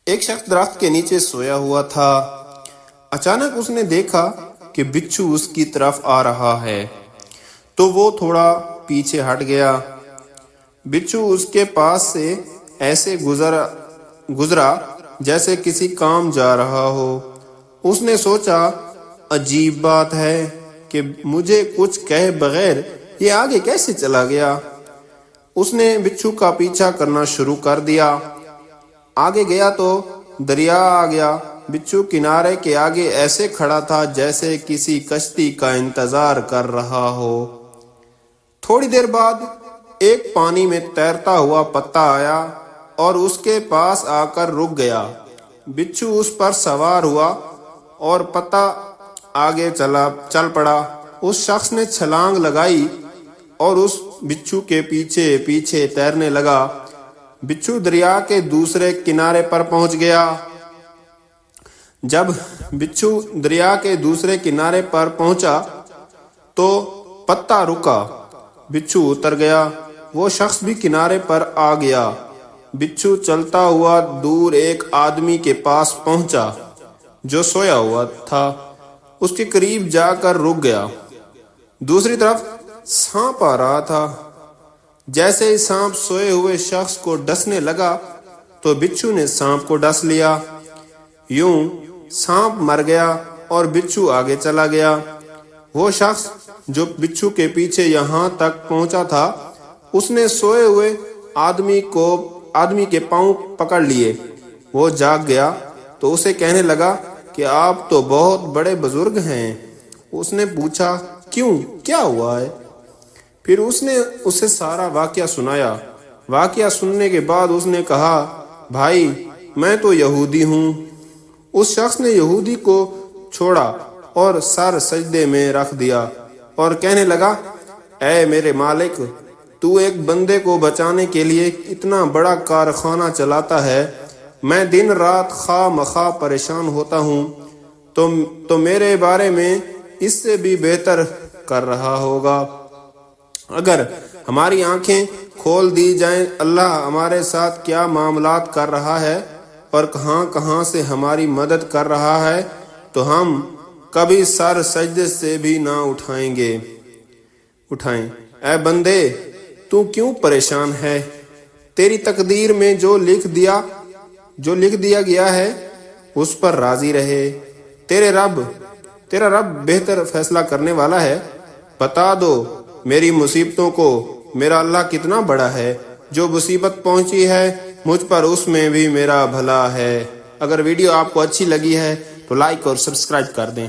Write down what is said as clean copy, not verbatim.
ایک شخص درخت کے نیچے سویا ہوا تھا۔ اچانک اس نے دیکھا کہ بچھو اس کی طرف آ رہا ہے تو وہ تھوڑا پیچھے ہٹ گیا۔ بچھو اس کے پاس سے ایسے گزرا جیسے کسی کام جا رہا ہو۔ اس نے سوچا، عجیب بات ہے کہ مجھے کچھ کہے بغیر یہ آگے کیسے چلا گیا۔ اس نے بچھو کا پیچھا کرنا شروع کر دیا۔ آگے گیا تو دریا آ گیا۔ بچھو کنارے کے آگے ایسے کھڑا تھا جیسے کسی کشتی کا انتظار کر رہا ہو۔ تھوڑی دیر بعد ایک پانی میں تیرتا ہوا پتا آیا اور اس کے پاس آ کر رک گیا۔ بچھو اس پر سوار ہوا اور پتا آگے چل پڑا۔ اس شخص نے چھلانگ لگائی اور اس بچھو کے پیچھے پیچھے تیرنے لگا۔ بچھو دریا کے دوسرے کنارے پر پہنچ گیا۔ جب بچھو دریا کے دوسرے کنارے پر پہنچا تو پتا رکا۔ بچھو اتر گیا۔ وہ شخص بھی کنارے پر آ گیا۔ بچھو چلتا ہوا دور ایک آدمی کے پاس پہنچا جو سویا ہوا تھا۔ اس کے قریب جا کر رک گیا۔ دوسری طرف سانپ آ رہا تھا۔ جیسے ہی سانپ سوئے ہوئے شخص کو ڈسنے لگا تو بچھو نے سانپ کو ڈس لیا۔ یوں سانپ مر گیا اور بچھو آگے چلا گیا۔ وہ شخص جو بچھو کے پیچھے یہاں تک پہنچا تھا اس نے سوئے ہوئے آدمی کے پاؤں پکڑ لیے۔ وہ جاگ گیا تو اسے کہنے لگا کہ آپ تو بہت بڑے بزرگ ہیں۔ اس نے پوچھا، کیوں، کیا ہوا ہے؟ پھر اس نے اسے سارا واقعہ سنایا۔ واقعہ سننے کے بعد اس نے کہا، بھائی میں تو یہودی ہوں۔ اس شخص نے یہودی کو چھوڑا اور سر سجدے میں رکھ دیا اور کہنے لگا، اے میرے مالک، تو ایک بندے کو بچانے کے لیے اتنا بڑا کارخانہ چلاتا ہے۔ میں دن رات خواہ مخواہ پریشان ہوتا ہوں تو میرے بارے میں اس سے بھی بہتر کر رہا ہوگا۔ اگر ہماری آنکھیں کھول دی جائیں اللہ ہمارے ساتھ کیا معاملات کر رہا ہے اور کہاں کہاں سے ہماری مدد کر رہا ہے تو ہم کبھی سر سجدے سے بھی نہ اٹھائیں۔ اے بندے، تو کیوں پریشان ہے؟ تیری تقدیر میں جو لکھ دیا گیا ہے اس پر راضی رہے۔ تیرا رب بہتر فیصلہ کرنے والا ہے۔ بتا دو میری مصیبتوں کو، میرا اللہ کتنا بڑا ہے۔ جو مصیبت پہنچی ہے مجھ پر اس میں بھی میرا بھلا ہے۔ اگر ویڈیو آپ کو اچھی لگی ہے تو لائک اور سبسکرائب کر دیں۔